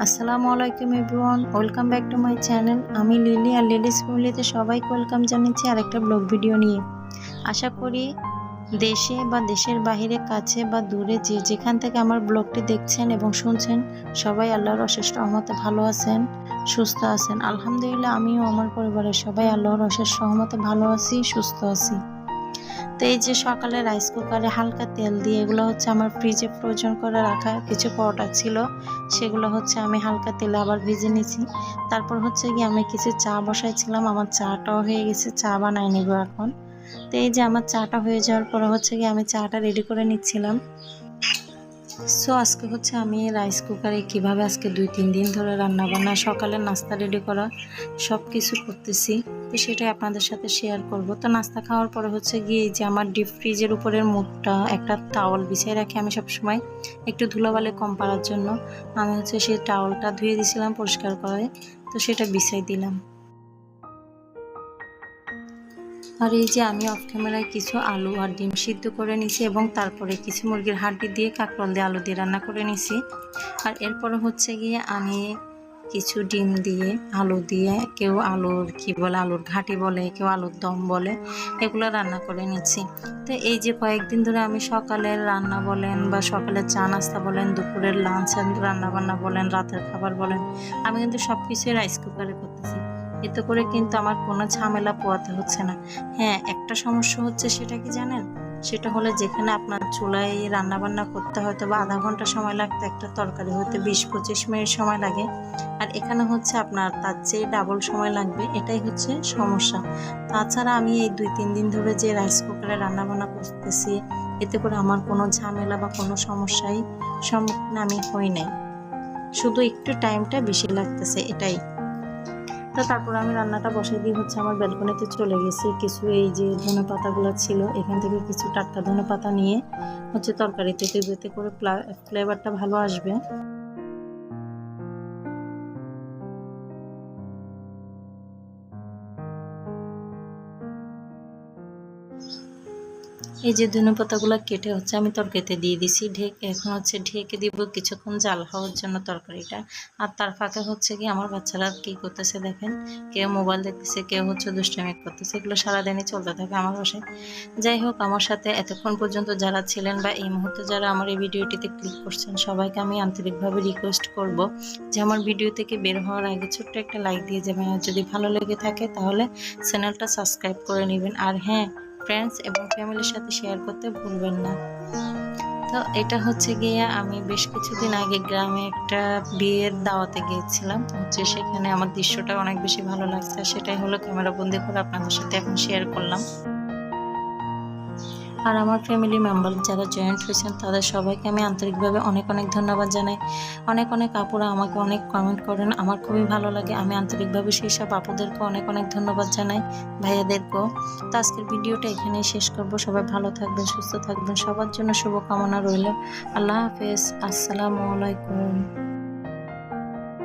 আসসালামু আলাইকুম everyone, welcome back to my channel. আমি লিলি আর লিলিস ফ্যামিলিতে সবাইকে ওয়েলকাম জানাচ্ছি আরেকটা ব্লগ ভিডিও নিয়ে। আশা করি দেশে বা দেশের বাইরে, কাছে বা দূরে যে যেখান থেকে আমার ব্লগটি দেখছেন এবং শুনছেন, সবাই আল্লাহর অশেষ রহমতে ভালো আছেন, সুস্থ আছেন। আলহামদুলিল্লাহ, আমিও আমার পরিবারের সবাই আল্লাহর অশেষ রহমতে ভালো আছি, সুস্থ আছি। তো এই যে সকালে রাইস কুকারে হালকা তেল দিয়ে, এগুলো হচ্ছে আমার ফ্রিজে ফ্রোজেন করে রাখা কিছু পরোটা ছিল, সেগুলো হচ্ছে আমি হালকা তেলে আবার ভেজে নিয়েছি। তারপর হচ্ছে কি আমি কিছু চা বসাইছিলাম, আমার চাটাও হয়ে গেছে, চা বানাই নিব এখন। তো এই যে আমার চাটা হয়ে যাওয়ার পরে হচ্ছে কি আমি চাটা রেডি করে নিচ্ছিলাম। সো আজকে হচ্ছে আমি রাইস কুকারে কিভাবে আজকে 2-3 দিন ধরে রান্না বান্না, সকালের নাস্তা রেডি করা সব কিছু করতেছি, তো সেটাই আপনাদের সাথে শেয়ার করব। তো নাস্তা খাওয়ার পরে হচ্ছে গিয়ে যে আমার ডিপ ফ্রিজের উপরের মুখটা একটা টাওয়াল বিছিয়ে রাখি আমি সবসময়, একটু ধুলোবালি কম পাওয়ার জন্য। আমি হচ্ছে সেই টাওয়ালটা ধুয়ে দিয়েছিলাম পরিষ্কার করে, তো সেটা বিছিয়ে দিলাম। আর এই যে আমি অফ ক্যামেরায় কিছু আলু আর ডিম সিদ্ধ করে নিছি এবং তারপরে কিছু মুরগির হাড্ডি দিয়ে কাঁকরোল দিয়ে আলু দিয়ে রান্না করে নিছি। আর এরপরে হচ্ছে গিয়ে আমি কিছু ডিম দিয়ে আলু দিয়ে, কেউ আলুর কি বলে আলুর ঘাটি বলে, কেউ আলুর দম বলে, এগুলো রান্না করে নিচ্ছি। তো এই যে কয়েকদিন ধরে আমি সকালের রান্না বলেন বা সকালের চা নাস্তা বলেন, দুপুরের লাঞ্চ রান্না বান্না বলেন, রাতের খাবার বলেন, আমি কিন্তু সব কিছুই রাইস কুকারে করতেছি। এতে করে কিন্তু আমার কোনো ঝামেলা পোয়াতে হচ্ছে না। হ্যাঁ, একটা সমস্যা হচ্ছে, সেটা কি জানেন? সেটা হলে যেখানে আপনার চুলায় রান্না বান্না করতে হয়তো বা আধা ঘন্টা সময় লাগতো, একটা তরকারি হতে 20-25 মিনিট সময় লাগে, আর এখানে হচ্ছে আপনার তার চেয়ে ডাবল সময় লাগবে, এটাই হচ্ছে সমস্যা। তাছাড়া আমি এই 2-3 দিন ধরে যে রাইস কুকারে রান্না বান্না করতেছি, এতে করে আমার কোনো ঝামেলা বা কোনো সমস্যাই সম্মুখীন আমি হই নাই, শুধু একটু টাইমটা বেশি লাগতেছে, এটাই। তো তারপর আমি রান্নাটা বসে দিয়ে হচ্ছে আমার ব্যালকনিতে চলে গেছি। কিছু এই যে ধনে পাতাগুলো ছিল, এখান থেকে কিছু টাটকা ধনে পাতা নিয়ে হচ্ছে তরকারিতে, যাতে করে ফ্লেভারটা ভালো আসবে। এই যে ধনেপাতাগুলো কেটে হচ্ছে আমি তরকারিতে দিয়ে দিছি, এখন হচ্ছে ঢেকে দিব কিছুক্ষণ জাল হওয়ার জন্য তরকারিটা। আর তার ফাঁকে হচ্ছে কি আমার বাচ্চারা কি করতেছে দেখেন, কেউ মোবাইল দেখতেছে, কেউ হচ্ছে দুষ্টামি করতেছে, এগুলো সারাদিনই চলতে থাকে আমার বাসায়। যাই হোক, আমার সাথে এতক্ষণ পর্যন্ত যারা ছিলেন বা এই মুহূর্তে যারা আমার এই ভিডিওটিতে ক্লিক করছেন, সবাইকে আমি আন্তরিকভাবে রিকোয়েস্ট করব যে আমার ভিডিও থেকে বের হওয়ার আগে ছোট্ট একটা লাইক দিয়ে যাবেন, আর যদি ভালো লেগে থাকে তাহলে চ্যানেলটা সাবস্ক্রাইব করে নেবেন। আর হ্যাঁ, ফ্রেন্ডস এবং ফ্যামিলির সাথে শেয়ার করতে ভুলবেন না। তো এটা হচ্ছে গিয়ে আমি বেশ কিছুদিন আগে গ্রামে একটা বিয়ের দাওয়াতে গিয়েছিলাম, হচ্ছে সেখানে আমার দৃশ্যটা অনেক বেশি ভালো লাগছে, সেটাই হলো ক্যামেরা বন্দি করে আপনাদের সাথে এখন শেয়ার করলাম। আর আমার ফ্যামিলি মেম্বার যারা জয়েন্ট হয়েছেন তাদের সবাইকে আমি আন্তরিকভাবে অনেক অনেক ধন্যবাদ জানাই। অনেক অনেক আপুরা আমাকে অনেক কমেন্ট করেন, আমার খুবই ভালো লাগে। আমি আন্তরিকভাবে সেই সব আপুদেরকে অনেক অনেক ধন্যবাদ জানাই, ভাইয়াদেরকেও। তো আজকের ভিডিওটা এখানেই শেষ করব। সবাই ভালো থাকবেন, সুস্থ থাকবেন, সবার জন্য শুভকামনা রইল। আল্লাহ হাফেজ, আসসালামু আলাইকুম।